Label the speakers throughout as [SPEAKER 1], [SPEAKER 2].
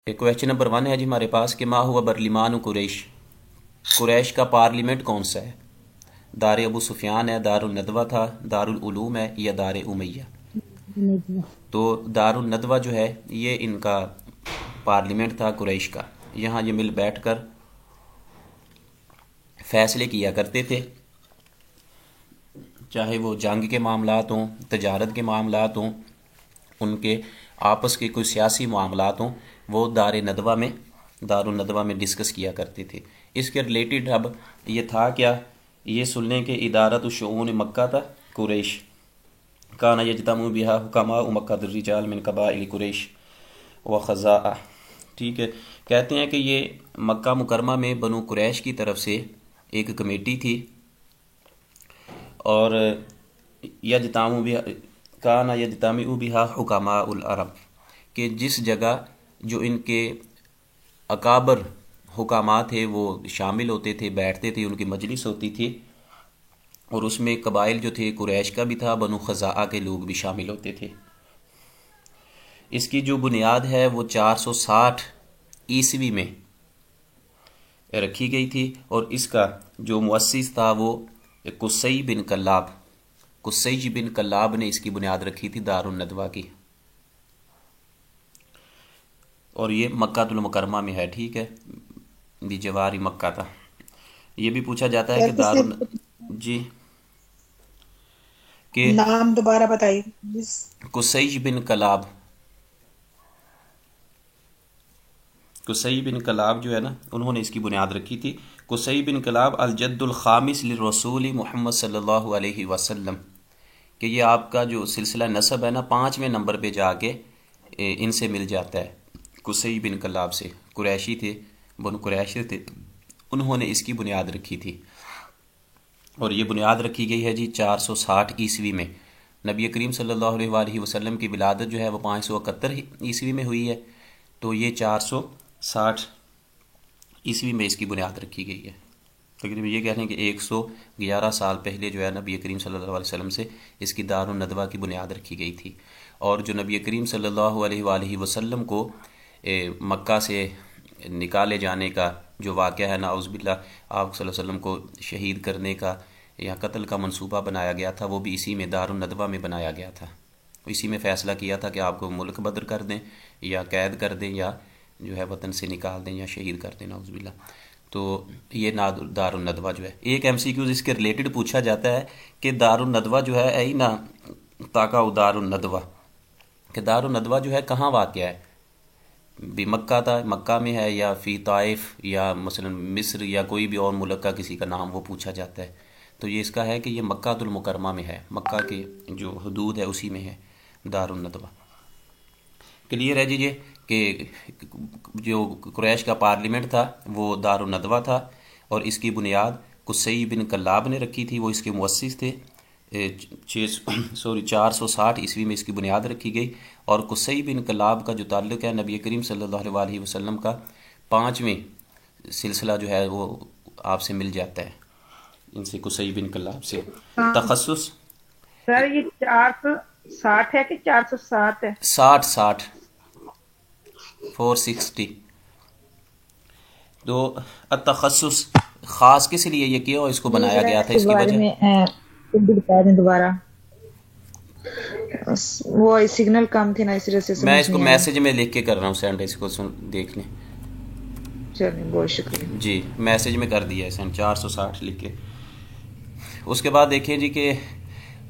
[SPEAKER 1] Question number 1 ہے جی ہمارے پاس کہ ما ہوا برلمان قریش، قریش کا پارلیمنٹ کون سا ہے؟ دار ابو سفیان ہے، دار الندوہ تھا، دار العلوم ہے یا دار امیہ؟ تو دار الندوہ جو ہے یہ ان کا پارلیمنٹ تھا قریش کا، یہاں یہ مل بیٹھ کر فیصلے کیا کرتے تھے، چاہے وہ جنگ کے معاملات ہوں، تجارت کے معاملات ہوں، ان کے آپس کے کوئی سیاسی معاملات ہوں، وہ دار الندوہ میں ڈسکس کیا کرتے تھے۔ اس کے ریلیٹڈ اب یہ تھا کیا، یہ سننے کے ادارت الشؤون مکہ تھا قریش، کانا یجتمع بہا حکماء مکہ الرجال من قبائل قریش و خزاعہ، ٹھیک ہے۔ کہتے ہیں کہ یہ مکہ مکرمہ میں بنو قریش کی طرف سے ایک کمیٹی تھی، اور یجتمع بہا کانا یجتمع بہا حکماء العرب، کہ جس جگہ جو ان کے اکابر حکامات تھے وہ شامل ہوتے تھے، بیٹھتے تھے، ان کی مجلس ہوتی تھی، اور اس میں قبائل جو تھے قریش کا بھی تھا، بنو خزاعہ کے لوگ بھی شامل ہوتے تھے۔ اس کی جو بنیاد ہے وہ 460 عیسوی میں رکھی گئی تھی، اور اس کا جو مؤسس تھا وہ قصی bin Kilab, Qusai bin club نے اس کی بنیاد رکھی تھی دار الندوہ کی، اور یہ مکہ المکرمہ میں ہے، ٹھیک ہے، جواری مکہ تھا۔ یہ بھی پوچھا جاتا ہے کہ جی کہ
[SPEAKER 2] نام دوبارہ بتائیے please.
[SPEAKER 1] Qusai bin Kilab, Qusai bin Kilab جو ہے نا، انہوں نے اس کی بنیاد رکھی تھی۔ قصی بن کلاب الجد الخامس للرسول محمد صلی اللہ علیہ وسلم، کہ یہ آپ کا جو سلسلہ نسب ہے نا 5ویں نمبر پہ جا کے ان سے مل جاتا ہے، قصی بن کلاب سے، قریشی تھے، بن قریش تھے، انہوں نے اس کی بنیاد رکھی تھی، اور یہ بنیاد رکھی گئی ہے جی 460 عیسوی میں۔ نبی کریم صلی اللہ علیہ وآلہ وسلم کی ولادت جو ہے وہ 571 عیسوی میں ہوئی ہے، تو یہ 460 عیسوی میں اس کی بنیاد رکھی گئی ہے۔ تقریباً یہ کہہ رہے ہیں کہ 111 سال پہلے جو ہے نبی کریم صلی اللہ علیہ وسلم سے اس کی دار الندوہ کی بنیاد رکھی گئی تھی، اور جو نبی کریم صلی اللہ علیہ وآلہ وسلم کو مکہ سے نکالے جانے کا جو واقعہ ہے، نعوذ باللہ آپ صلی اللہ علیہ وسلم کو شہید کرنے کا یا قتل کا منصوبہ بنایا گیا تھا، وہ بھی اسی میں دار الندوہ میں بنایا گیا تھا، اسی میں فیصلہ کیا تھا کہ آپ کو ملک بدر کر دیں یا قید کر دیں یا جو ہے وطن سے نکال دیں یا شہید کر دیں، نعوذ باللہ۔ تو یہ دار الندوہ جو ہے، ایک ایم سی کیوز اس کے ریلیٹڈ پوچھا جاتا ہے کہ دار الندوہ جو ہے ای نا تاقا دار الندوہ، کہ دار الندوہ جو ہے کہاں واقع ہے، بھی مکہ تھا، مکہ میں ہے یا فی طائف یا مثلا مصر یا کوئی بھی اور ملک کا کسی کا نام وہ پوچھا جاتا ہے، تو یہ اس کا ہے کہ یہ مکہ المکرمہ میں ہے، مکہ کے جو حدود ہے اسی میں ہے دار الندوہ۔ کلیئر ہے جی یہ کہ جو قریش کا پارلیمنٹ تھا وہ دار الندوہ تھا، اور اس کی بنیاد قصی بن کلاب نے رکھی تھی، وہ اس کے مؤسس تھے۔ 460 عیسوی میں اس کی بنیاد رکھی گئی، اور قصی بن کلاب کا جو تعلق ہے نبی کریم صلی اللہ علیہ وسلم کا 5ویں سلسلہ جو ہے وہ آپ سے مل جاتا ہے، ان سے قصی بن کلاب سے۔ تخصص
[SPEAKER 2] سر یہ 460 ہے کہ 407 ہے؟
[SPEAKER 1] 60 460۔ تو التخصص خاص کس لیے یہ کیا اور اس کو بنایا گیا تھا، اس کی وجہ
[SPEAKER 2] بتا دیں دوبارہ، وہ سگنل کم تھے نا اس وجہ سے
[SPEAKER 1] میں
[SPEAKER 2] سمجھ
[SPEAKER 1] اس کو
[SPEAKER 2] نہیں آیا۔
[SPEAKER 1] میسج میں لکھ کے کر رہا ہوں سینڈ، اس کو دیکھ لیں
[SPEAKER 2] چلیں بہت شکریہ
[SPEAKER 1] جی، میسج میں کر دیا ہے سینڈ 460 لکھ کے۔ اس کے بعد دیکھیں جی کہ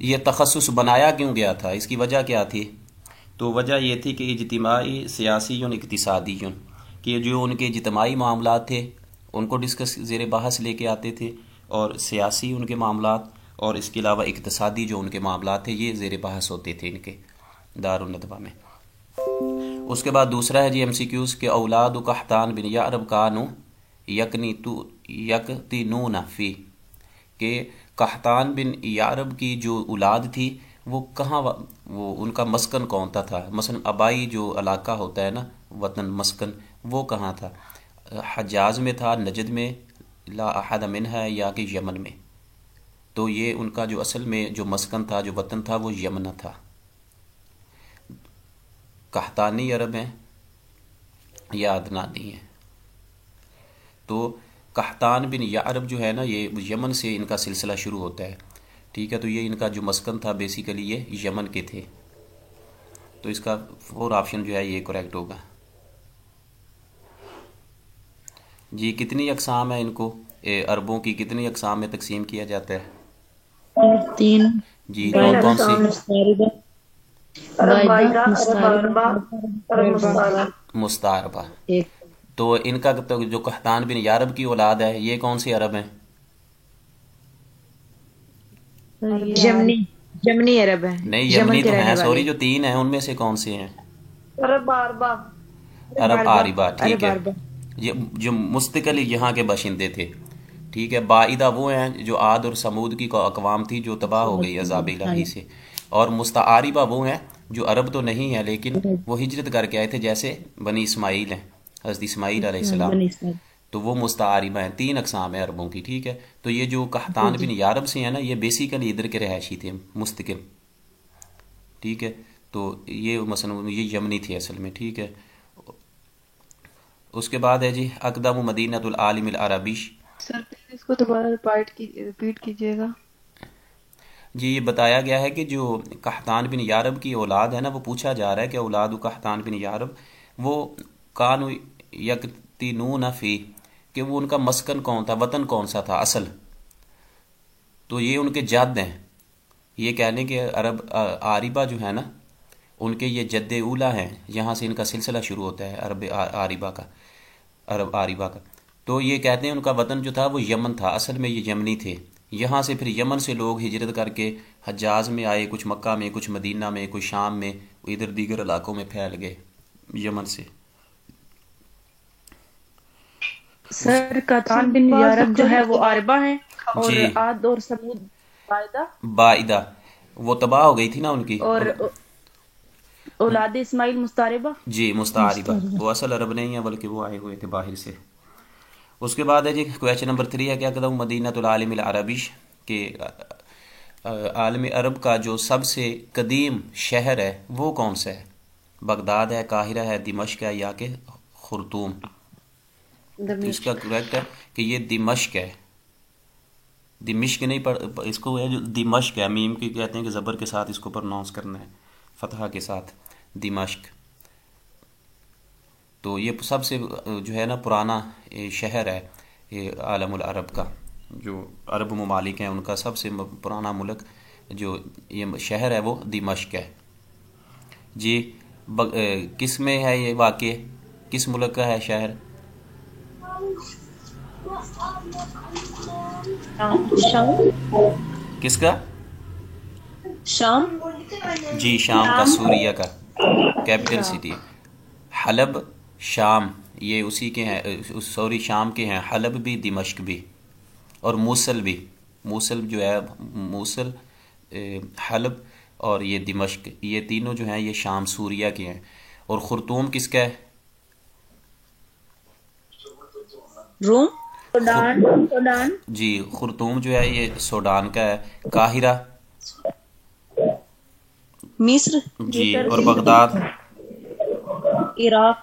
[SPEAKER 1] یہ تخصص بنایا کیوں گیا تھا، اس کی وجہ کیا تھی؟ تو وجہ یہ تھی کہ اجتماعی سیاسی اقتصادی کہ جو ان کے اجتماعی معاملات تھے ان کو ڈسکس زیر بحث لے کے آتے تھے، اور سیاسی ان کے معاملات، اور اس کے علاوہ اقتصادی جو ان کے معاملات تھے یہ زیر بحث ہوتے تھے ان کے دار الندوہ میں۔ اس کے بعد دوسرا ہے جی ایم سی کیوز کہ اولاد قحطان بن یعرب کانو یقتنون فی، کہ قحطان بن یعرب کی جو اولاد تھی وہ کہاں وہ ان کا مسکن کون تھا مثلا آبائی جو علاقہ ہوتا ہے نا وطن مسکن، وہ کہاں تھا؟ حجاز میں تھا، نجد میں، لا احد منہا، یا کہ یمن میں؟ تو یہ ان کا جو اصل میں جو مسکن تھا، جو وطن تھا، وہ یمن تھا۔ قحطانی عرب ہیں، یا عدنانی ہے۔ تو قحطان بن یعرب جو ہے نا، یہ یمن سے ان کا سلسلہ شروع ہوتا ہے، ٹھیک ہے۔ تو یہ ان کا جو مسکن تھا بیسیکلی یہ یمن کے تھے، تو اس کا 4 آپشن جو ہے یہ کریکٹ ہوگا۔ جی کتنی اقسام ہیں ان کو، عربوں کی کتنی اقسام میں تقسیم کیا جاتا ہے؟
[SPEAKER 3] 3
[SPEAKER 1] جی
[SPEAKER 2] تین
[SPEAKER 1] کون کون سی؟
[SPEAKER 2] اقسام،
[SPEAKER 3] مستعربہ،
[SPEAKER 2] عرب
[SPEAKER 3] بائدہ،
[SPEAKER 2] بائدہ، عرب
[SPEAKER 3] مستعربہ،
[SPEAKER 2] عربہ، عرب مستعرب۔
[SPEAKER 1] مستعربہ۔
[SPEAKER 3] ایک
[SPEAKER 1] تو ان کا تو جو قحطان بن یعرب کی اولاد ہے، یہ کون سی عرب ہیں؟
[SPEAKER 3] جمنی، جمنی عرب ہے،
[SPEAKER 1] نہیں
[SPEAKER 3] یمن
[SPEAKER 1] یمنی
[SPEAKER 3] کے
[SPEAKER 1] تو
[SPEAKER 3] رہنے
[SPEAKER 1] ہیں،
[SPEAKER 3] والے،
[SPEAKER 1] سوری، جو 3 ہیں ان میں سے کون سے ہیں؟
[SPEAKER 2] عرب عربہ،
[SPEAKER 1] عرب آربہ، ٹھیک
[SPEAKER 3] عرب
[SPEAKER 1] ہے۔
[SPEAKER 3] عربہ۔
[SPEAKER 1] یہ جو مستقل یہاں کے باشندے تھے، ٹھیک ہے۔ بائدہ وہ ہیں جو عاد اور سمود کی اقوام تھی جو تباہ ہو گئی عذاب الہی سے، اور مستعاربہ وہ ہیں جو عرب تو نہیں ہے لیکن وہ ہجرت کر کے آئے تھے، جیسے بنی اسماعیل ہیں، حضرت اسماعیل علیہ السلام،
[SPEAKER 3] بنی اسرائیل۔
[SPEAKER 1] تو وہ مستعاربہ ہیں۔ 3 اقسام ہیں عربوں کی، ٹھیک ہے۔ تو یہ جو قحطان بن یعرب سے ہیں نا، یہ بیسیکلی ادھر کے رہائشی تھے، مستقل، ٹھیک ہے۔ تو یہ مثلا یہ یمنی تھے اصل میں، ٹھیک ہے۔ اس کے بعد ہے جی اقدم مدینہ العالم العربی۔
[SPEAKER 4] سر پلیز اس کو دوبارہ ریپیٹ کیجیے گا۔
[SPEAKER 1] جی یہ بتایا گیا ہے کہ جو قحطان بن یعرب کی اولاد ہے نا، وہ پوچھا جا رہا ہے کہ اولاد قحطان بن یعرب وہ کانو یکتنون فی، کہ وہ ان کا مسکن کون تھا، وطن کون سا تھا اصل، تو یہ ان کے جد ہیں۔ یہ کہہ لیں کہ عرب آربہ جو ہے نا، ان کے یہ جد اولا ہیں، یہاں سے ان کا سلسلہ شروع ہوتا ہے عرب آربہ کا، عرب آربہ کا۔ تو یہ کہتے ہیں ان کا وطن جو تھا وہ یمن تھا، اصل میں یہ یمنی تھے۔ یہاں سے پھر یمن سے لوگ ہجرت کر کے حجاز میں آئے، کچھ مکہ میں، کچھ مدینہ میں، کچھ شام میں، ادھر دیگر علاقوں میں پھیل گئے یمن سے۔
[SPEAKER 3] سر قحطان بن یعرب جو ہے وہ عربہ ہیں، اور
[SPEAKER 1] جی
[SPEAKER 3] عاد اور سمود بائدہ،
[SPEAKER 1] بائدہ وہ تباہ ہو گئی تھی نا ان کی،
[SPEAKER 3] اور اولاد اسماعیل مستعربہ۔
[SPEAKER 1] جی مستعاربہ، وہ اصل عرب نہیں ہیں بلکہ وہ آئے ہوئے تھے باہر سے۔ اس کے بعد ہے جی کویشچن نمبر 3 ہے، کیا قدم مدینہ العالم العربی، کہ عالم عرب کا جو سب سے قدیم شہر ہے وہ کون سا ہے؟ بغداد ہے، قاہرہ ہے، دمشق ہے، یا کہ خرطوم؟ تو اس کا کریکٹ ہے کہ یہ دمشق ہے، دمشق نہیں پڑھ، اس کو ہے جو دمشق ہے، میم کی کہتے ہیں کہ زبر کے ساتھ اس کو پروناؤنس کرنا ہے، فتحہ کے ساتھ، دمشق۔ تو یہ سب سے جو ہے نا پرانا شہر ہے یہ عالم العرب کا، جو عرب ممالک ہیں ان کا سب سے پرانا ملک جو یہ شہر ہے وہ دمشق ہے۔ جی کس میں ہے یہ واقع، کس ملک کا ہے شہر؟
[SPEAKER 3] شام،
[SPEAKER 1] کس کا؟
[SPEAKER 3] شام،
[SPEAKER 1] جی شام کا، سوریہ کا کیپٹل سٹی حلب، شام، یہ اسی کے ہیں، سوری شام کے ہیں، حلب بھی، دمشق بھی، اور موصل بھی، موصل جو ہے، موصل، حلب اور یہ دمشق، یہ تینوں جو ہیں یہ شام سوریہ کے ہیں۔ اور خرطوم کس کا ہے؟
[SPEAKER 3] روم،
[SPEAKER 2] سوڈان،
[SPEAKER 1] جی خرطوم جو ہے یہ سوڈان کا ہے۔ قاہرہ،
[SPEAKER 3] مصر،
[SPEAKER 1] جی، اور بغداد،
[SPEAKER 3] عراق،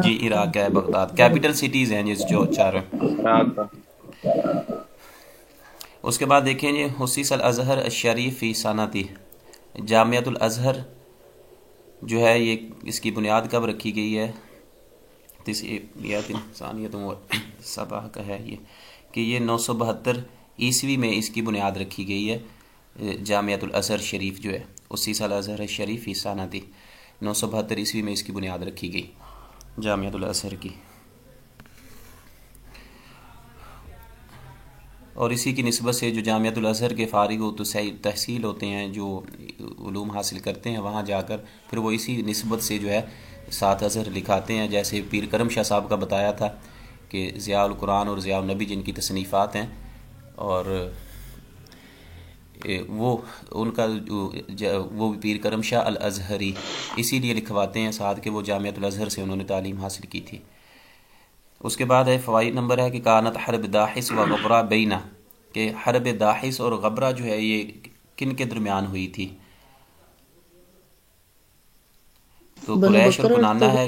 [SPEAKER 1] جی عراق کا ہے بغداد۔ کیپٹل سٹیز ہیں جس جو چاروں۔ اس کے بعد دیکھیں جی حسیس الازہر الشریف فی سنتی، جامعۃ الازہر جو ہے یہ اس کی بنیاد کب رکھی گئی ہے؟ ثانیۃ صباح کا ہے یہ، کہ یہ 972 عیسوی میں اس کی بنیاد رکھی گئی ہے، جامعۃ الازہر شریف جو ہے، حسیس الازہر الشریف فی سنتی، 972 عیسوی میں اس کی بنیاد رکھی گئی جامعۃ الازہر کی۔ اور اسی کی نسبت سے جو جامعۃ الازہر کے فارغ و تحصیل ہوتے ہیں، جو علوم حاصل کرتے ہیں، وہاں جا کر پھر وہ اسی نسبت سے جو ہے 7 ازہر لکھاتے ہیں، جیسے پیر کرم شاہ صاحب کا بتایا تھا کہ ضیاء القرآن اور ضیاء النبی جن کی تصنیفات ہیں، اور وہ ان کا وہ پیر کرم شاہ الازہری اسی لیے لکھواتے ہیں ساتھ کہ وہ جامعۃ الازہر سے انہوں نے تعلیم حاصل کی تھی۔ اس کے بعد ہے فوائد نمبر ہے کہ کانت حرب داحس و غبرہ بینہ، کہ حرب داحس اور غبرہ جو ہے یہ کن کے درمیان ہوئی تھی؟ تو قریش اور کنانہ ہے،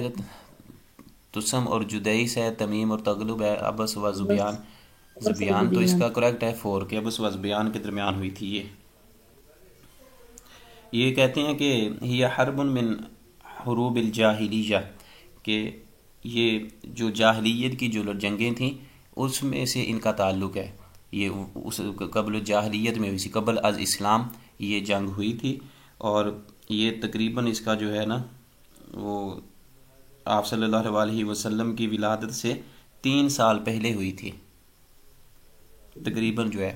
[SPEAKER 1] تسم اور جدیس ہے، تمیم اور تغلب ہے، ابس و زبیان، زبیان تو اس کا کریکٹ ہے 4 کہ ابس و زبیان کے درمیان ہوئی تھی یہ کہتے ہیں کہ یہ حرب من حروب الجاہلیہ، کہ یہ جو جاہلیت کی جو جنگیں تھیں اس میں سے ان کا تعلق ہے، یہ اس قبل جاہلیت میں ہوئی تھی، قبل از اسلام یہ جنگ ہوئی تھی، اور یہ تقریباً اس کا جو ہے نا وہ آپ صلی اللہ علیہ وسلم کی ولادت سے 3 سال پہلے ہوئی تھی تقریباً جو ہے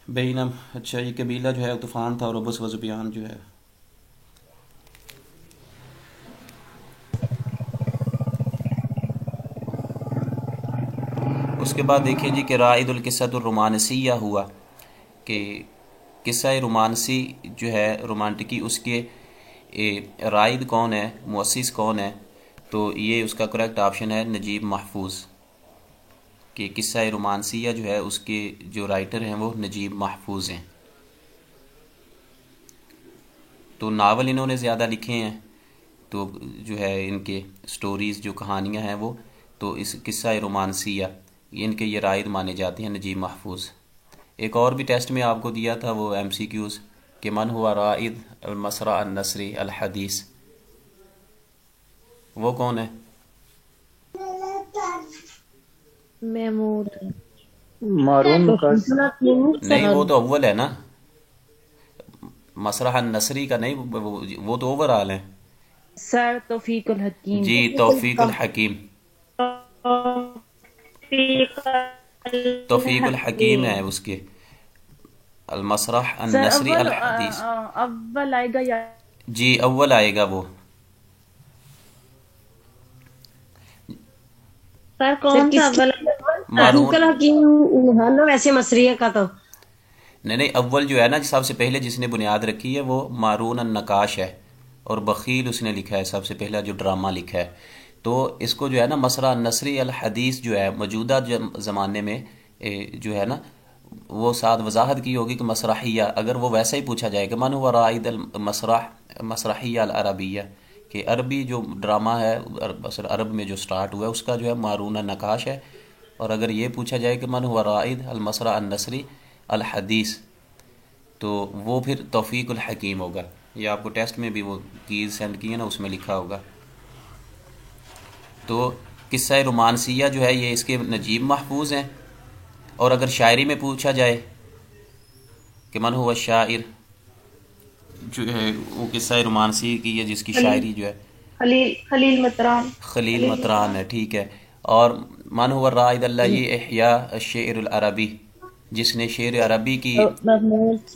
[SPEAKER 1] بینم۔ اچھا یہ قبیلہ جو ہے طوفان تھا اور ابس و زبیان جو ہے۔ اس کے بعد دیکھیں جی کہ رائد القصۃ الرومانسیہ ہوا، کہ قصہ رومانسی جو ہے رومانٹکی، اس کے رائد کون ہے، مؤسس کون ہے، تو یہ اس کا کریکٹ آپشن ہے نجیب محفوظ، کہ قصہ رومانسیہ جو ہے اس کے جو رائٹر ہیں وہ نجیب محفوظ ہیں۔ تو ناول انہوں نے زیادہ لکھے ہیں، تو جو ہے ان کے سٹوریز جو کہانیاں ہیں وہ، تو اس قصہ رومانسیہ ان کے یہ رائد مانے جاتے ہیں نجیب محفوظ۔ ایک اور بھی ٹیسٹ میں آپ کو دیا تھا وہ ایم سی کیوز، کہ من ہوا رائد المسرح النثری الحدیث، وہ کون ہے؟
[SPEAKER 4] محمود
[SPEAKER 5] مارون مقاص
[SPEAKER 1] نہیں وہ تو اول ہے نا، مسرح النثری کا نہیں، وہ تو اوور آل ہیں
[SPEAKER 3] سر توفیق الحکیم۔
[SPEAKER 1] جی، توفیق الحکیم، توفیق الحکیم ہے اس کے المسرح
[SPEAKER 3] سر
[SPEAKER 1] النثری
[SPEAKER 3] اول
[SPEAKER 1] الحدیث،
[SPEAKER 3] اول آئے گا یا
[SPEAKER 1] جی اول آئے گا وہ۔
[SPEAKER 6] سر کون سا اول
[SPEAKER 1] مارون،
[SPEAKER 6] حکیم ویسے مصریہ کا تو
[SPEAKER 1] نہیں اول جو ہے نا سب سے پہلے جس نے بنیاد رکھی ہے وہ مارون النقاش ہے، اور بخیل اس نے لکھا ہے سب سے پہلا جو ڈرامہ لکھا ہے۔ تو اس کو جو ہے نا مسرح النثری الحدیث جو ہے موجودہ زمانے میں جو ہے نا وہ ساتھ وضاحت کی ہوگی کہ مسرحیہ، اگر وہ ویسا ہی پوچھا جائے کہ من ہوا رائد المسرح مسرحیہ العربیہ، کہ عربی جو ڈرامہ ہے عرب میں جو سٹارٹ ہوا ہے اس کا جو ہے مارون النقاش ہے، اور اگر یہ پوچھا جائے کہ من ہوا رائد المسرح النثری الحدیث تو وہ پھر توفیق الحکیم ہوگا۔ یہ آپ کو ٹیسٹ میں بھی وہ کیز سینڈ کیے نا اس میں لکھا ہوگا۔ تو قصہ رومانسیہ جو ہے یہ اس کے نجیب محفوظ ہیں، اور اگر شاعری میں پوچھا جائے کہ من ہوا شاعر، جو ہے وہ قصہ رومانسی کی ہے جس کی شاعری جو ہے
[SPEAKER 2] خلیل مطران،
[SPEAKER 1] خلیل مطران ہے، ٹھیک ہے۔ اور من ہوا رائد اللہ یہ احیاء الشعر العربی، جس نے شعر عربی کی
[SPEAKER 2] محمود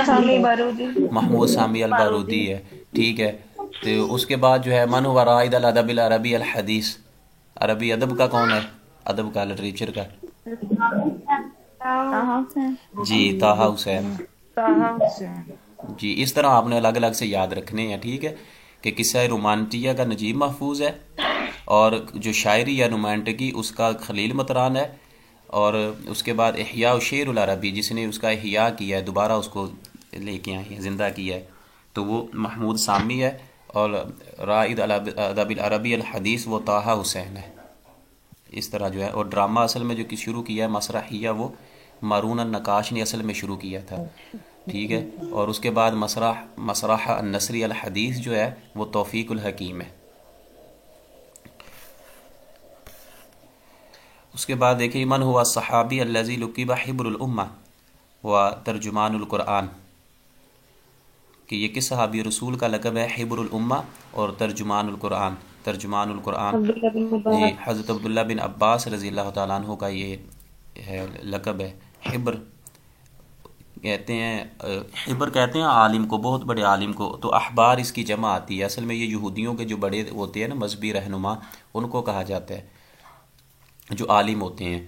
[SPEAKER 2] سامی بارودی،
[SPEAKER 1] محمود سامی البارودی ہے، ٹھیک ہے۔ تو اس کے بعد جو ہے من ہوا رائد الادب العربی الحدیث، عربی ادب کا کون ہے، ادب کا لٹریچر کا؟ جی طٰہٰ حسین،
[SPEAKER 3] طٰہٰ حسین۔
[SPEAKER 1] جی اس طرح آپ نے الگ الگ سے یاد رکھنے ہیں، ٹھیک ہے، کہ قصہ رومانٹیہ کا نجیب محفوظ ہے، اور جو شاعری یا رومانٹکی اس کا خلیل مطران ہے، اور اس کے بعد احیاء الشعر العربی جس نے اس کا احیاء کیا ہے، دوبارہ اس کو لے کے آئے ہیں، زندہ کیا ہے، تو وہ محمود سامی ہے، اور رائد الادب العربی الحدیث وہ طٰہٰ حسین ہے۔ اس طرح جو ہے، اور ڈرامہ اصل میں جو شروع کیا ہے مسرحیہ وہ مارون النقاش نے اصل میں شروع کیا تھا، ٹھیک ہے، اور اس کے بعد مسرح النثری الحدیث جو ہے وہ توفیق الحکیم ہے۔ اس کے بعد دیکھیں من ہوا صحابی الذی لقب حبر الامہ و ترجمان القرآن، کہ یہ کس صحابی رسول کا لقب ہے حبر الامہ اور ترجمان القرآن؟ ترجمان القرآن یہ حضرت عبداللہ بن عباس رضی اللہ تعالیٰ عنہ کا یہ ہے لقب ہے۔ حبر کہتے ہیں، حبر کہتے ہیں عالم کو، بہت بڑے عالم کو، تو احبار اس کی جمع آتی ہے، اصل میں یہ یہودیوں کے جو بڑے ہوتے ہیں نا مذہبی رہنما، ان کو کہا جاتا ہے، جو عالم ہوتے ہیں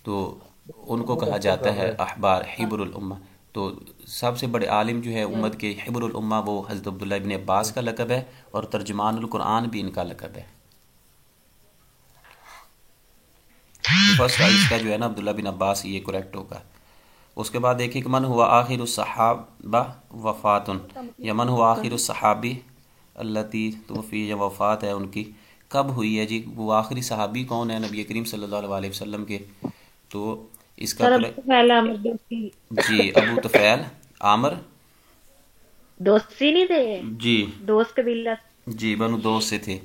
[SPEAKER 1] تو ان کو کہا جاتا ہے احبار، حبر الامہ۔ تو سب سے بڑے عالم جو ہے امت کے حبر الامہ وہ حضرت عبداللہ ابن عباس کا لقب ہے، اور ترجمان القرآن بھی ان کا لقب ہے۔ فرسٹ اس کا جو ہے نا عبداللہ بن عباس یہ کریکٹ ہوگا۔ اس کے بعد دیکھیں کہ من ہوا آخر الصحابہ وفاتن، یا من ہوا آخر الصحابی التی توفی یا وفات ہے ان کی کب ہوئی ہے جی؟ وہ آخری صحابی کون ہے نبی کریم صلی اللہ علیہ وسلم کے؟ تو اس کا جی ابو طفیل عامر
[SPEAKER 3] دوستی نہیں تھے،
[SPEAKER 1] جی
[SPEAKER 3] دوست قبیلہ.
[SPEAKER 1] جی بنو دوست سے تھے.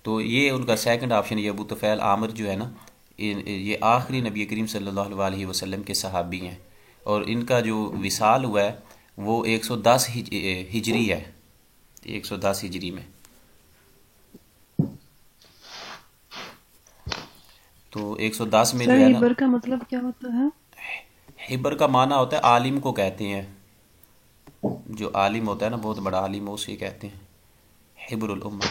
[SPEAKER 1] تو یہ ان کا سیکنڈ آپشن، یہ ابو طفیل عامر جو ہے نا، یہ آخری نبی کریم صلی اللہ علیہ وسلم کے صحابی ہیں، اور ان کا جو وصال ہوا ہے وہ 110 ہجری ہے، 110 ہجری میں. تو 110 میں جو
[SPEAKER 4] سر
[SPEAKER 1] ہے نا،
[SPEAKER 4] ہیبر کا مطلب کیا ہوتا ہے؟
[SPEAKER 1] حبر کا معنی ہوتا ہے عالم کو کہتے ہیں، جو عالم ہوتا ہے نا بہت بڑا عالم، اسے کہتے ہیں حبر الامہ،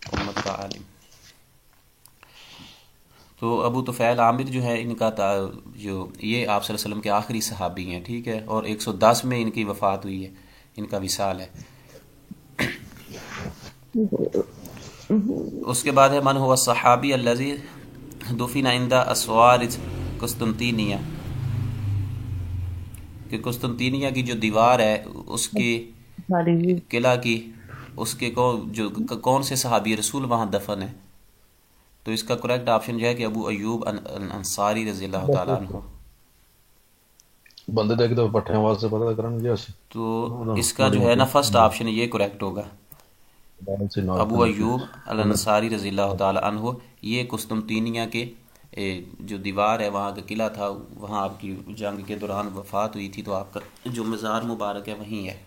[SPEAKER 1] امت کا عالم. تو ابو طفیل عامر جو ہے ان کا جو یہ آپ صلی اللہ علیہ وسلم کے آخری صحابی ہیں، ٹھیک ہے، اور 110 میں ان کی وفات ہوئی ہے، ان کا وصال ہے. اس کے بعد ہے من ہوا صحابی الذی دفن عند اسوار قسطنطینیہ، کہ قسطنطینیہ کی جو دیوار ہے اس کی قلعہ کی، اس کے کون سے صحابی رسول وہاں دفن ہے؟ تو اس کا کریکٹ آپشن جو ہے کہ ابو ایوب انصاری رضی اللہ تعالیٰ عنہ.
[SPEAKER 7] بندے دیکھ تو پٹھے آواز سے پتہ کرن گیا سی.
[SPEAKER 1] تو اس کا جو ہے نا فرسٹ آپشن یہ کریکٹ ہوگا، ابو ایوب الانصاری رضی اللہ تعالیٰ عنہ. یہ قسطنطینیہ کے جو دیوار ہے وہاں کا قلعہ تھا، وہاں آپ کی جنگ کے دوران وفات ہوئی تھی، تو آپ کا جو مزار مبارک ہے وہیں ہے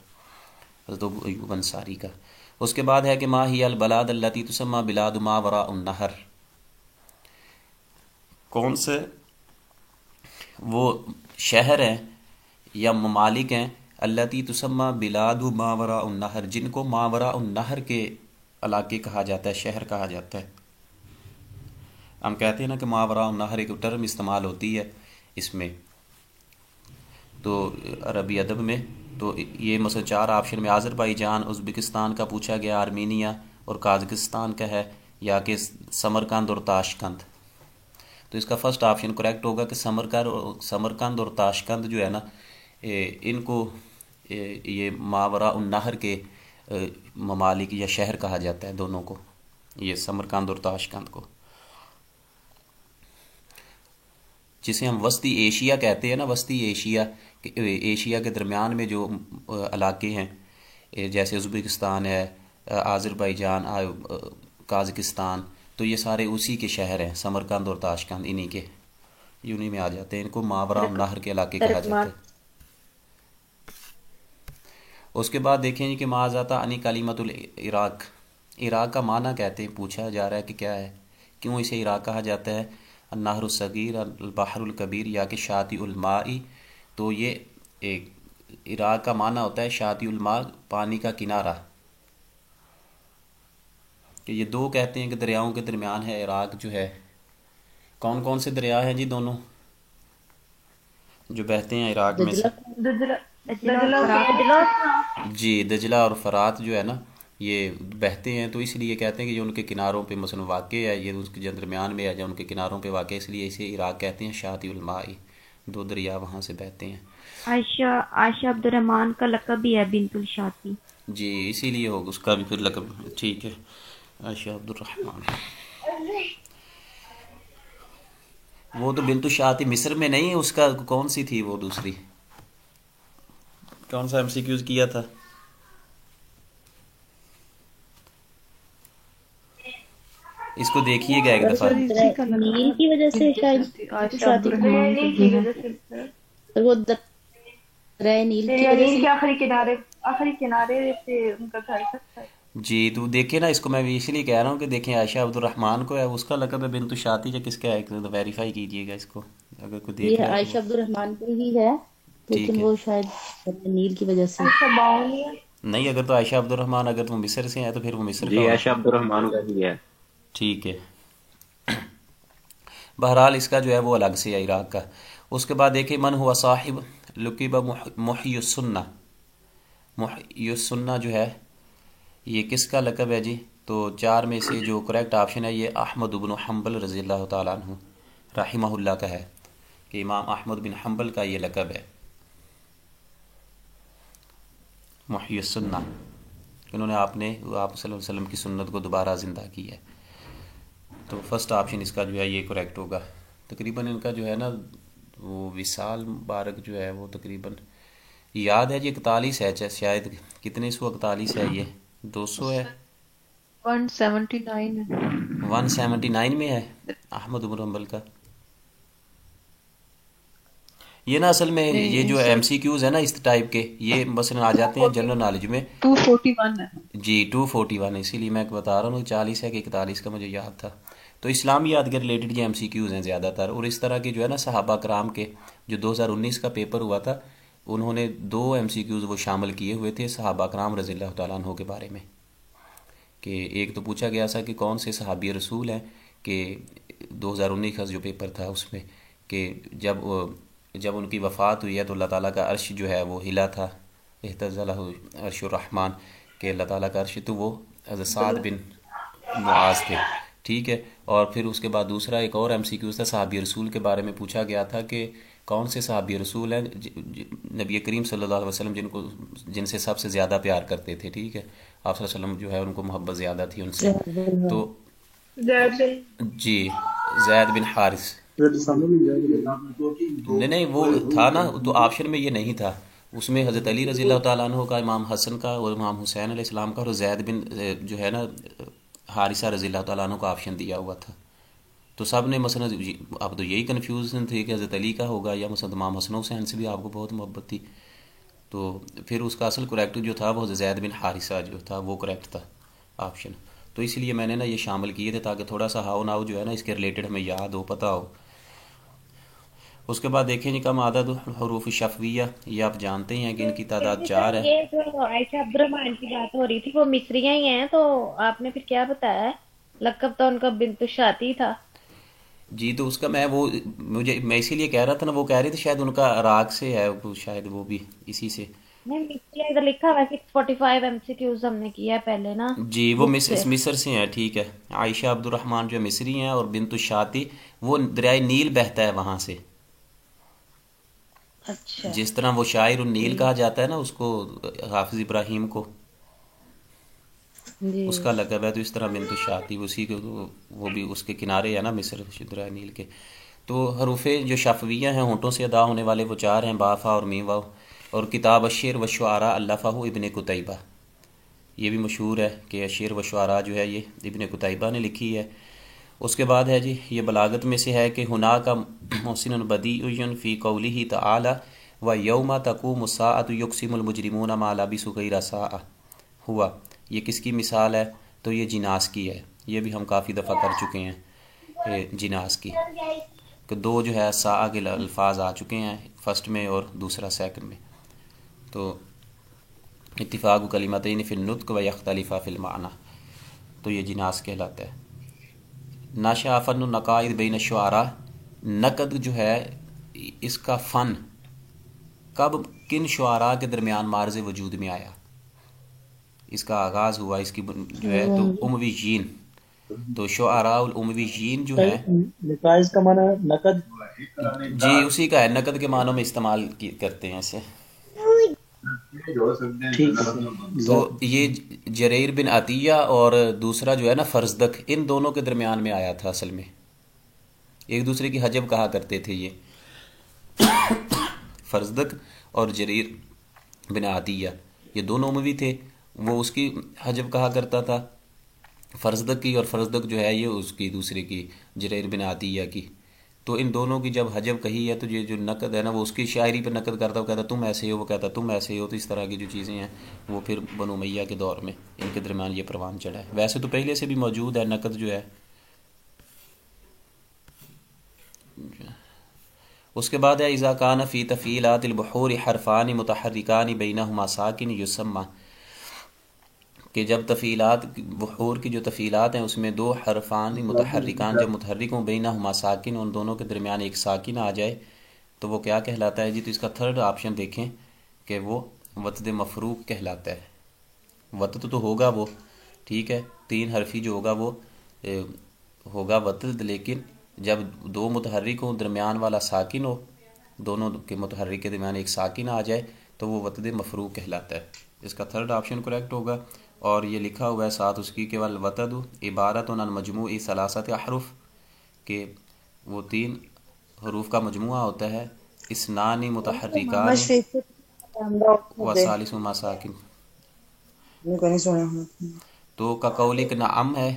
[SPEAKER 1] حضرت ابو ایوب انصاری کا. اس کے بعد ہے کہ ما ہی البلاد التی تسمى بلاد ما وراء النہر، کون سے وہ شہر ہیں یا ممالک ہیں التی تسمى بلاد ما وراء النہر، جن کو ما وراء النہر کے علاقے کہا جاتا ہے، شہر کہا جاتا ہے. ہم کہتے ہیں نا کہ ما وراء النہر ایک ٹرم استعمال ہوتی ہے اس میں تو عربی ادب میں. تو یہ مثلا 4 آپشن میں آذربائیجان، ازبکستان کا پوچھا گیا، آرمینیا اور قازقستان کا ہے، یا کہ سمرقند اور تاشقند. تو اس کا فرسٹ آپشن کریکٹ ہوگا کہ سمرقند اور تاشقند جو ہے نا، ان کو یہ ما وراء النہر کے ممالک یا شہر کہا جاتا ہے، دونوں کو، یہ سمرقند اور تاشقند کو، جسے ہم وسطی ایشیا کہتے ہیں نا. وسطی ایشیا کے درمیان میں جو علاقے ہیں جیسے ازبکستان ہے، آذربائیجان، قازقستان، تو یہ سارے اسی کے شہر ہیں، سمرقند اور تاشقند انہی کے، انہی میں آ جاتے ہیں. ان کو ما وراء النہر کے علاقے کہا جاتا ہے. اس کے بعد دیکھیں جی کہ ما ذاتا انی کلمۃ العراق، عراق کا معنی کہتے ہیں، پوچھا جا رہا ہے کہ کیا ہے، کیوں اسے عراق کہا جاتا ہے؟ النہر الصغیر، البحر الکبیر، یا کہ شاطئ الماء. تو یہ عراق کا معنی ہوتا ہے شاطئ الماء، پانی کا کنارہ، کہ یہ دو کہتے ہیں کہ دریاؤں کے درمیان ہے عراق جو ہے. کون کون سے دریا ہیں جی دونوں جو بہتے ہیں عراق میں سے؟ جی دجلہ اور فرات جو ہے نا یہ بہتے ہیں، تو اس لیے کہتے ہیں کہ یہ ان کے کناروں پہ مثلا واقع ہے، یہ اس کے درمیان میں ہے یا ان کے کناروں پہ واقع ہے، اس لیے اسے عراق کہتے ہیں شاطئ الماء، 2 دریا وہاں سے بہتے ہیں.
[SPEAKER 3] عائشہ عبد الرحمن کا لقب بھی ہے بنت الشاطی.
[SPEAKER 1] جی اسی لیے ہوگا اس کا بھی پھر لقب. ٹھیک ہے، عائشہ عبد الرحمن. وہ تو بنت الشاطی مصر میں نہیں، اس کا کون سی تھی وہ دوسری، کون سا ایم سی کیوز کیا تھا؟ اس کو دیکھیے گا ایک دفعہ.
[SPEAKER 6] نیل کی وجہ سے شاید شادی وہ دریا نیل کی وجہ سے
[SPEAKER 2] آخری کنارے پہ ان کا گھر تھا.
[SPEAKER 1] جی تو دیکھیں نا، اس کو میں اس لیے کہہ رہا ہوں کہ دیکھیں عائشہ عبد الرحمن کو ہے، اس کا لقب ہے بنت الشاطی، یا کس کا ہے ویریفائی کیجئے گا اس کو اگر کوئی دیکھ
[SPEAKER 6] یہ
[SPEAKER 1] رہا ہے.
[SPEAKER 6] عائشہ عبد الرحمن کی ہی ہے، لیکن وہ شاید نیل کی وجہ سے
[SPEAKER 1] نہیں، اگر تو عائشہ عبد الرحمن اگر وہ مصر سے ہیں تو پھر وہ مصر کا
[SPEAKER 5] جی
[SPEAKER 1] ہوگا.
[SPEAKER 5] عائشہ عبد الرحمن کا بھی ہے.
[SPEAKER 1] ٹھیک ہے، بہرحال اس کا جو ہے وہ الگ سے ہے عراق کا. اس کے بعد دیکھیں من ہوا صاحب لقب محی السنہ، محی السنہ جو ہے یہ کس کا لقب ہے جی؟ تو 4 میں سے جو کریکٹ آپشن ہے یہ احمد بن حنبل رضی اللہ تعالیٰ عنہ رحمہ اللہ کا ہے، کہ امام احمد بن حنبل کا یہ لقب ہے محی السنہ. انہوں نے آپ صلی اللہ علیہ وسلم کی سنت کو دوبارہ زندہ کیا ہے. تو فرسٹ آپشن اس کا جو ہے یہ کریکٹ ہوگا. تقریباً ان کا جو ہے نا وہ وصال مبارک جو ہے وہ تقریباً یاد ہے جی 41 ہے شاید. کتنے 141 ہے یہ 200 ہے
[SPEAKER 4] 179
[SPEAKER 1] 179 میں ہے احمد بن حنبل کا. یہ نا اصل میں یہ جو ایم سی کیوز ہے نا اس ٹائپ کے یہ مثلا آ جاتے ہیں جنرل نالج میں
[SPEAKER 4] 241 ہے
[SPEAKER 1] جی 241. اسی لیے میں بتا رہا ہوں 40 ہے کہ 41 کا مجھے یاد تھا. تو اسلامیات کے ریلیٹڈ یہ ایم سی کیوز ہیں زیادہ تر. اور اس طرح کے جو ہے نا صحابہ کرام کے جو 2019 کا پیپر ہوا تھا انہوں نے 2 ایم سی کیوز وہ شامل کیے ہوئے تھے صحابہ کرام رضی اللہ تعالیٰ عنہ کے بارے میں. کہ ایک تو پوچھا گیا تھا کہ کون سے صحابی رسول ہیں کہ 2019 کا جو پیپر تھا اس میں کہ جب ان کی وفات ہوئی ہے تو اللہ تعالیٰ کا عرش جو ہے وہ ہلا تھا. اہتز لہ عرش الرحمن کہ اللہ تعالیٰ کا عرش تو وہ حضرت سعد بن معاذ تھے. ٹھیک ہے. اور پھر اس کے بعد دوسرا ایک اور ایم سی کیو تھا صحابی رسول کے بارے میں پوچھا گیا تھا کہ کون سے صحابی رسول ہیں نبی کریم صلی اللہ علیہ وسلم جن سے سب سے زیادہ پیار کرتے تھے. ٹھیک ہے. آپ صلی اللہ علیہ وسلم جو ہے ان کو محبت زیادہ تھی ان سے. تو جی زید بن حارث نہیں وہ تھا نا تو آپشن میں یہ نہیں تھا. اس میں حضرت علی رضی اللہ تعالیٰ عنہ کا امام حسن کا اور امام حسین علیہ السلام کا اور زید بن جو ہے نا حارثہ رضی اللہ تعالیٰ عنہ کا آپشن دیا ہوا تھا. تو سب نے مثلا اب تو یہی کنفیوژن تھی کہ حضرت علی کا ہوگا یا مثلا امام حسن حسین سے بھی آپ کو بہت محبت تھی. تو پھر اس کا اصل کریکٹ جو تھا وہ زید بن حارثہ جو تھا وہ کریکٹ تھا آپشن. تو اس لیے میں نے نا یہ شامل کیے تھے تاکہ تھوڑا سا ہاؤ ناؤ جو ہے نا اس کے ریلیٹڈ ہمیں یاد ہو پتہ ہو. اس کے بعد دیکھیں جی کم عدد حروف شفویہ یہ آپ جانتے ہیں کہ ان کی تعداد 4 ہے.
[SPEAKER 8] یہ جو عائشہ عبد الرحمن کی بات ہو رہی تھی وہ مصریہ ہی ہیں تو آپ نے پھر کیا بتایا ہے لقب تو ان کا بنت الشاطی تھا.
[SPEAKER 1] جی تو اس کا میں اسی لیے کہہ رہا تھا نا وہ کہہ رہی تھی شاید ان کا عراق سے ہے شاید وہ بھی اسی سے
[SPEAKER 8] نہیں مصریہ ادھر لکھا ہوا 645 ایم سی کیوز ہم نے کیا ہے پہلے نا.
[SPEAKER 1] جی وہ مصر سے ہیں. ٹھیک ہے. عائشہ عبد الرحمن جو مصری ہیں اور بنت الشاطی وہ دریائے نیل بہتا ہے وہاں سے.
[SPEAKER 8] اچھا
[SPEAKER 1] جس طرح وہ شاعر النیل کہا جاتا ہے نا اس کو حافظ ابراہیم کو اس کا لقب ہے. تو اس طرح بنت الشاطی اسی کو وہ بھی اس کے کنارے ہے نا مصر دریائے نیل کے. تو حروف جو شفویہ ہیں ہونٹوں سے ادا ہونے والے وہ 4 ہیں با فا اور میم واو. اور کتاب الشعر والشعراء الفہ ابن قتیبہ یہ بھی مشہور ہے کہ الشعر والشعراء جو ہے یہ ابن قتیبہ نے لکھی ہے. اس کے بعد ہے جی یہ بلاغت میں سے ہے کہ ہناک محسن بدیع فی قولہ تعالی و یوم تقوم الساعۃ یقسم المجرمون ما لبثوا غیر ساعۃ ہوا. یہ کس کی مثال ہے تو یہ جناس کی ہے. یہ بھی ہم کافی دفعہ کر چکے ہیں جناس کی کہ 2 جو ہے ساعہ کے الفاظ آ چکے ہیں فرسٹ میں اور دوسرا سیکنڈ میں. تو اتفاق کلمتین فی النطق و یختلفا فی المعنی تو یہ جناس کہلاتا ہے. ناشا فن النقائد بین الشعراء نقد جو ہے اس کا فن کب کن شعراء کے درمیان مارز وجود میں آیا. اس کا آغاز ہوا اس کی جو ہے تو امویین. تو شعراء الامویین جو ہے
[SPEAKER 5] نقائص کا معنی نقد
[SPEAKER 1] جی اسی کا ہے نقد کے معنوں میں استعمال کرتے ہیں اسے. تو یہ جریر بن عطیہ اور دوسرا جو ہے نا فرزدق ان دونوں کے درمیان میں آیا تھا. اصل میں ایک دوسرے کی حجب کہا کرتے تھے یہ فرزدق اور جریر بن عطیہ یہ دونوں اموی تھے. وہ اس کی حجب کہا کرتا تھا فرزدق کی اور فرزدق جو ہے یہ اس کی دوسرے کی جریر بن عطیہ کی. تو ان دونوں کی جب حجب کہی ہے تو یہ جو نقد ہے نا وہ اس کی شاعری پہ نقد کرتا وہ کہتا تم ایسے ہو وہ کہتا تم ایسے ہو. تو اس طرح کی جو چیزیں ہیں وہ پھر بنو امیہ کے دور میں ان کے درمیان یہ پروان چڑھا ہے. ویسے تو پہلے سے بھی موجود ہے نقد جو ہے. اس کے بعد ہے اذا کان فی تفعیلات البحور حرفان متحرکان بینہما ساکن یسمى کہ جب تفعیلات بحور کی جو تفعیلات ہیں اس میں 2 حرفان متحرکان جب متحرک ہوں بینہما ساکن ان دونوں کے درمیان ایک ساکن آ جائے تو وہ کیا کہلاتا ہے جی. تو اس کا 3rd آپشن دیکھیں کہ وہ وطد مفروق کہلاتا ہے. وطد تو ہوگا وہ ٹھیک ہے 3 حرفی جو ہوگا وہ ہوگا وطد لیکن جب 2 متحرک ہوں درمیان والا ساکن ہو دونوں کے متحرک کے درمیان ایک ساکن آ جائے تو وہ وطد مفروق کہلاتا ہے. اس کا 3rd آپشن کریکٹ ہوگا. اور یہ لکھا ہوا ہے ساتھ اس کی کہ والوتد عبارت عن مجموع ثلاثت احرف، کہ وہ 3 حروف کا مجموعہ ہوتا ہے، اسنان متحرکان و ثالث ما ساکن، تو کا قولک نعم ہے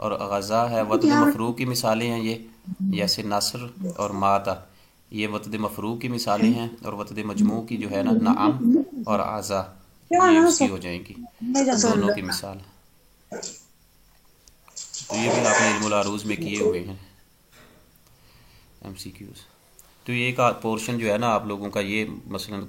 [SPEAKER 1] اور غزا ہے، وطد مفروع کی مثالیں ہیں یہ، جیسے نصر اور ماتا، یہ وطد مفروع کی مثالیں ہیں، اور وطد مجموع کی جو ہے نا نعم اور عزا یہ اس کی ہو جائیں گی، دونوں کی مثال ہے۔ تو یہ بھی آپ نے علم العروض میں کیے ہوئے ہیں ایم سی کیوز۔ تو یہ ایک پورشن جو ہے نا آپ لوگوں کا، یہ مثلا